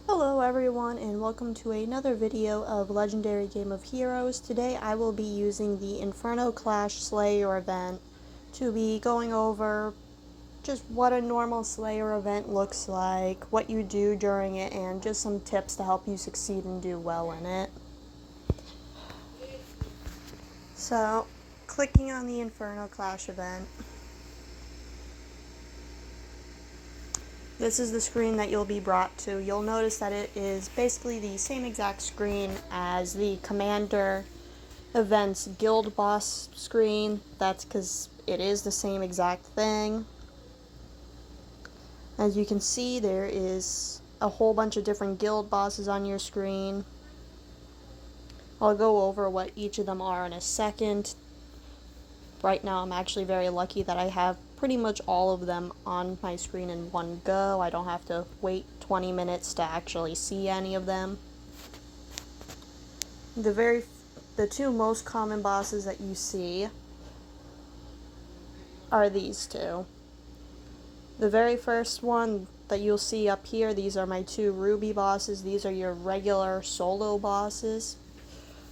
Hello everyone and welcome to another video of Legendary Game of Heroes. Today I will be using the Inferno Clash Slayer event to be going over just what a normal Slayer event looks like, what you do during it, and just some tips to help you succeed and do well in it. So, clicking on the Inferno Clash event, this is the screen that you'll be brought to. You'll notice that it is basically the same exact screen as the Commander event's guild boss screen. That's because it is the same exact thing. As you can see, there is a whole bunch of different guild bosses on your screen. I'll go over what each of them are in a second. Right now I'm actually very lucky that I have pretty much all of them on my screen in one go. I don't have to wait 20 minutes to actually see any of them. The two most common bosses that you see are these two. The very first one that you'll see up here, these are my two Ruby bosses. These are your regular solo bosses.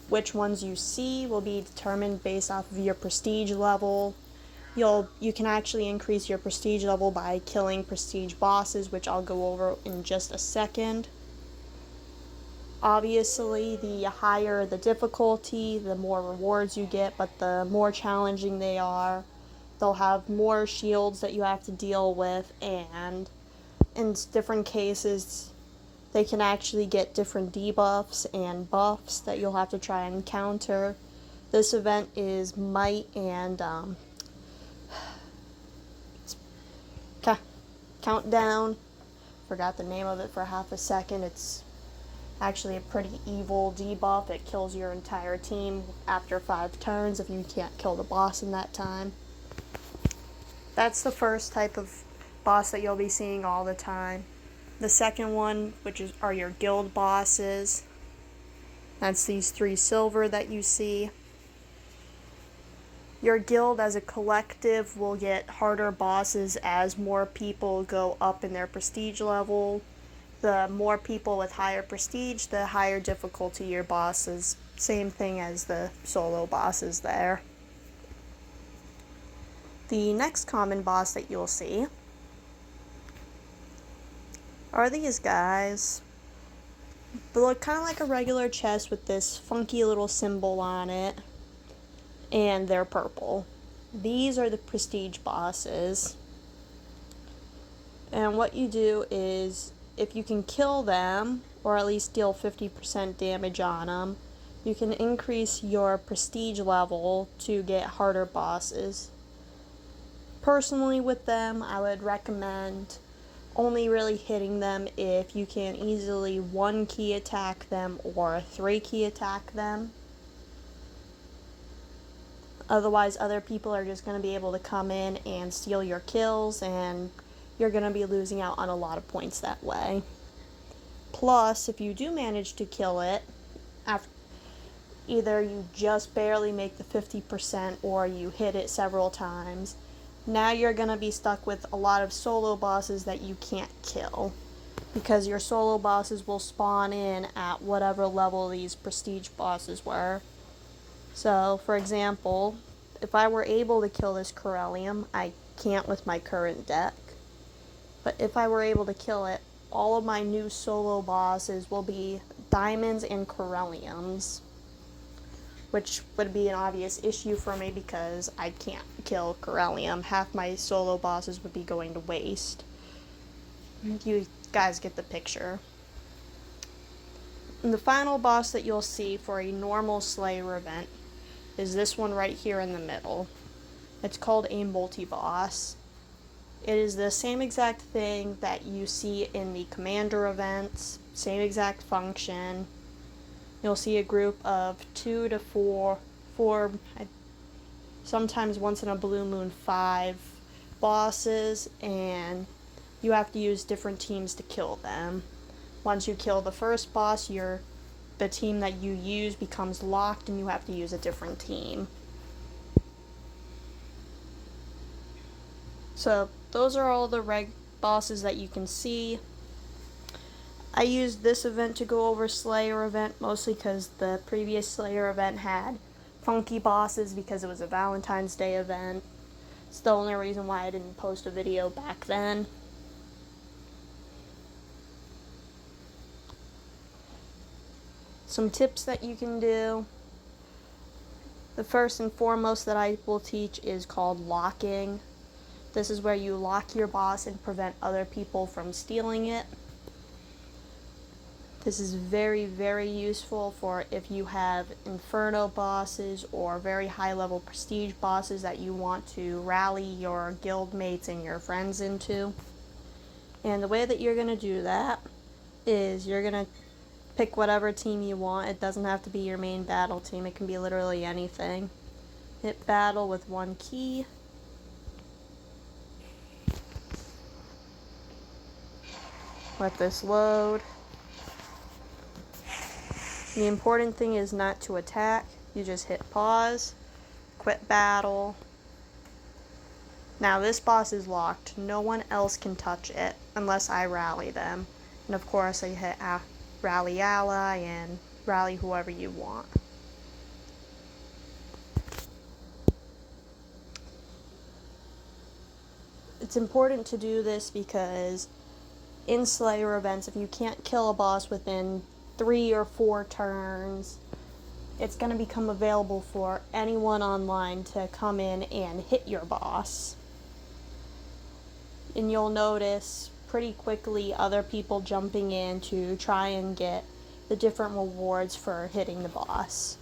Which ones you see will be determined based off of your prestige level. You can actually increase your prestige level by killing prestige bosses, which I'll go over in just a second. Obviously, the higher the difficulty, the more rewards you get, but the more challenging they are. They'll have more shields that you have to deal with, and in different cases, they can actually get different debuffs and buffs that you'll have to try and counter. This event is Might and Countdown. Forgot the name of it for half a second. It's actually a pretty evil debuff. It kills your entire team after 5 turns if you can't kill the boss in that time. That's the first type of boss that you'll be seeing all the time. The second one, are your guild bosses. That's these 3 silver that you see. Your guild as a collective will get harder bosses as more people go up in their prestige level. The more people with higher prestige, the higher difficulty your bosses. Same thing as the solo bosses there. The next common boss that you'll see are these guys. They look kind of like a regular chest with this funky little symbol on it, and they're purple. These are the prestige bosses. And what you do is, if you can kill them, or at least deal 50% damage on them, you can increase your prestige level to get harder bosses. Personally with them, I would recommend only really hitting them if you can easily 1 key attack them or 3 key attack them. Otherwise, other people are just going to be able to come in and steal your kills, and you're going to be losing out on a lot of points that way. Plus, if you do manage to kill it, either you just barely make the 50% or you hit it several times, now you're going to be stuck with a lot of solo bosses that you can't kill, because your solo bosses will spawn in at whatever level these prestige bosses were. So, for example, if I were able to kill this Corellium, I can't with my current deck, but if I were able to kill it, all of my new solo bosses will be diamonds and Corelliums, which would be an obvious issue for me because I can't kill Corellium. Half my solo bosses would be going to waste. You guys get the picture. And the final boss that you'll see for a normal Slayer event is this one right here in the middle. It's called a multi-boss. It is the same exact thing that you see in the Commander events, same exact function. You'll see a group of 2 to 4, sometimes once in a blue moon 5 bosses, and you have to use different teams to kill them. Once you kill the first boss, the team that you use becomes locked and you have to use a different team. So those are all the bosses that you can see. I used this event to go over Slayer event mostly because the previous Slayer event had funky bosses because it was a Valentine's Day event. It's the only reason why I didn't post a video back then. Some tips that you can do. The first and foremost that I will teach is called locking. This is where you lock your boss and prevent other people from stealing it. This is very, very useful for if you have Inferno bosses or very high level prestige bosses that you want to rally your guild mates and your friends into. And the way that you're going to do that is you're going to pick whatever team you want. It doesn't have to be your main battle team. It can be literally anything. Hit battle with one key. Let this load. The important thing is not to attack. You just hit pause, quit battle. Now this boss is locked. No one else can touch it unless I rally them. And of course I hit rally ally and rally whoever you want. It's important to do this because in Slayer events, if you can't kill a boss within 3 or 4 turns, it's going to become available for anyone online to come in and hit your boss. And you'll notice pretty quickly other people jumping in to try and get the different rewards for hitting the boss.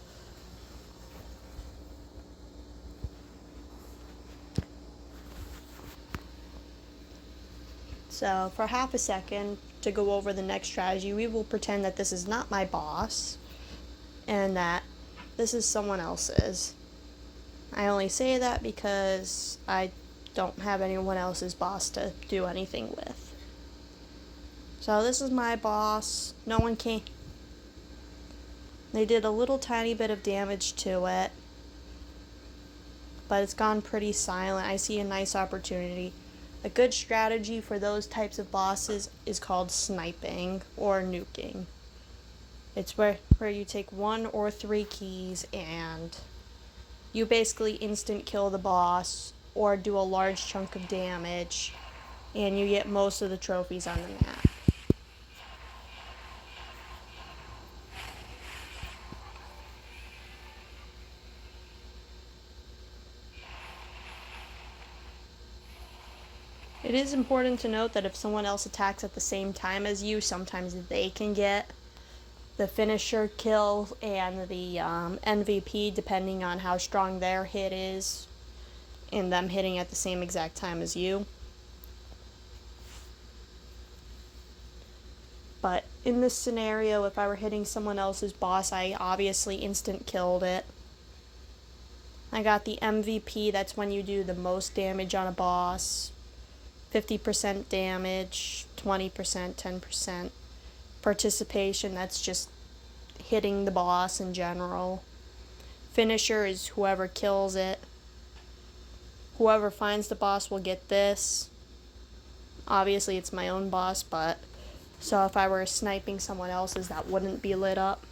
So for half a second, to go over the next strategy, we will pretend that this is not my boss and that this is someone else's. I only say that because I don't have anyone else's boss to do anything with. So this is my boss. No one came. They did a little tiny bit of damage to it, but it's gone pretty silent. I see a nice opportunity. A good strategy for those types of bosses is called sniping or nuking. It's where you take 1 or 3 keys and you basically instant kill the boss or do a large chunk of damage, and you get most of the trophies on the map. It is important to note that if someone else attacks at the same time as you, sometimes they can get the finisher kill and the MVP depending on how strong their hit is and them hitting at the same exact time as you. But in this scenario, if I were hitting someone else's boss, I obviously instant killed it. I got the MVP, that's when you do the most damage on a boss. 50% damage, 20%, 10%. Participation, that's just hitting the boss in general. Finisher is whoever kills it. Whoever finds the boss will get this. Obviously it's my own boss, but so if I were sniping someone else's, that wouldn't be lit up.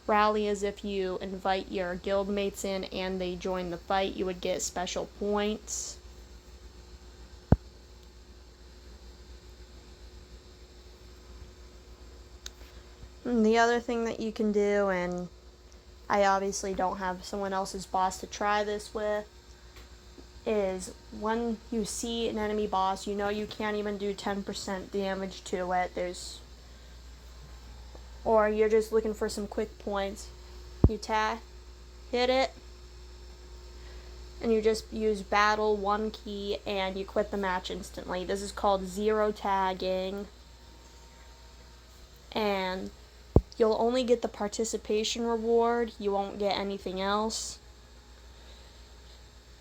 Rally is if you invite your guildmates in and they join the fight, you would get special points. And the other thing that you can do, and I obviously don't have someone else's boss to try this with, is when you see an enemy boss, you know you can't even do 10% damage to it, or you're just looking for some quick points, you hit it, and you just use battle 1 key and you quit the match instantly. This is called zero tagging, and you'll only get the participation reward, you won't get anything else.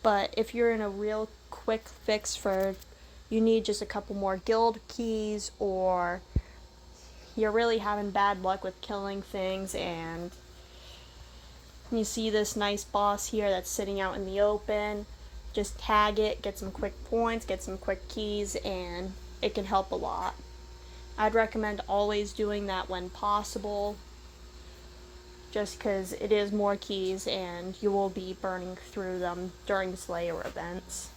But if you're in a real quick fix for, you need just a couple more guild keys, or you're really having bad luck with killing things and you see this nice boss here that's sitting out in the open, just tag it, get some quick points, get some quick keys, and it can help a lot. I'd recommend always doing that when possible, just because it is more keys and you will be burning through them during Slayer events.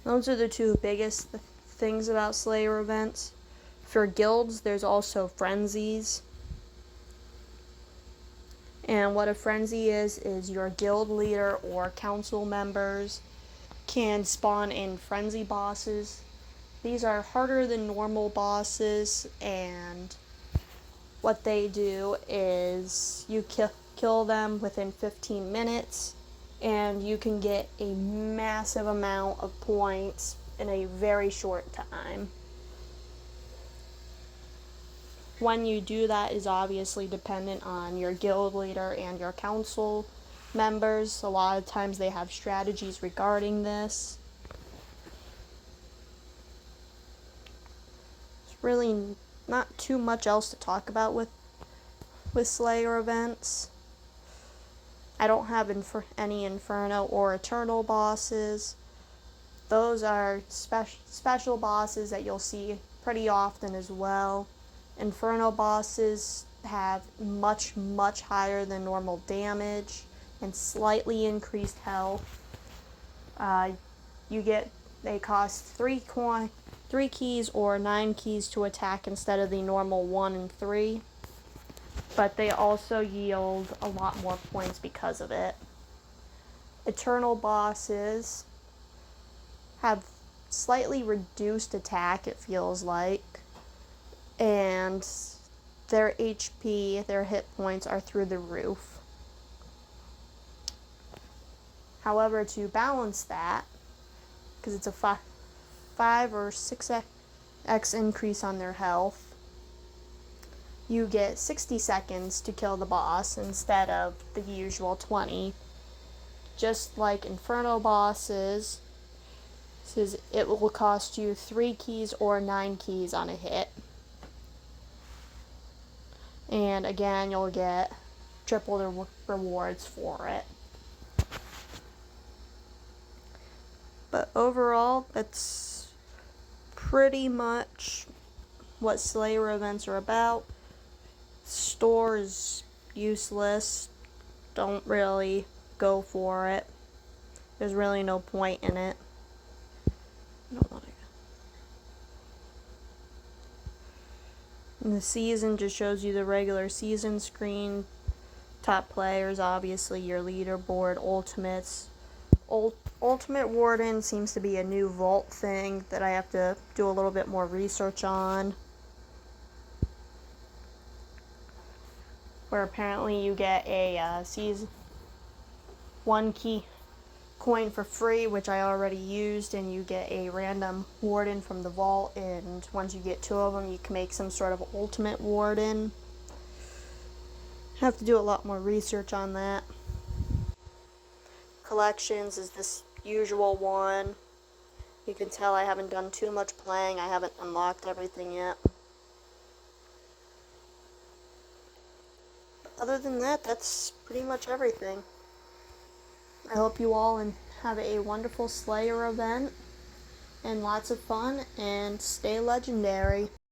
Those are the two biggest things about Slayer events. For guilds, there's also frenzies. And what a frenzy is your guild leader or council members can spawn in frenzy bosses. These are harder than normal bosses, and what they do is you kill them within 15 minutes, and you can get a massive amount of points in a very short time. When you do that is obviously dependent on your guild leader and your council members. A lot of times they have strategies regarding this. There's really not too much else to talk about with Slayer events. I don't have any Inferno or Eternal bosses. Those are special bosses that you'll see pretty often as well. Inferno bosses have much higher than normal damage and slightly increased health. They cost 3 keys or 9 keys to attack instead of the normal 1 and 3, but they also yield a lot more points because of it. Eternal bosses have slightly reduced attack, it feels like, and their HP, their hit points, are through the roof. However, to balance that, because it's a 5 or 6x increase on their health, you get 60 seconds to kill the boss instead of the usual 20. Just like Inferno bosses, it will cost you 3 keys or 9 keys on a hit. And again, you'll get triple the rewards for it. But overall, that's pretty much what Slayer events are about. Store is useless. Don't really go for it. There's really no point in it. And the season just shows you the regular season screen. Top players, obviously your leaderboard, ultimates. Ultimate Warden seems to be a new vault thing that I have to do a little bit more research on, where apparently you get a season 1 key coin for free, which I already used, and you get a random warden from the vault, and once you get 2 of them you can make some sort of ultimate warden. Have to do a lot more research on that. Collections is this usual one. You can tell I haven't done too much playing. I haven't unlocked everything yet. But other than that, that's pretty much everything. I hope you all have a wonderful Slayer event and lots of fun, and stay legendary.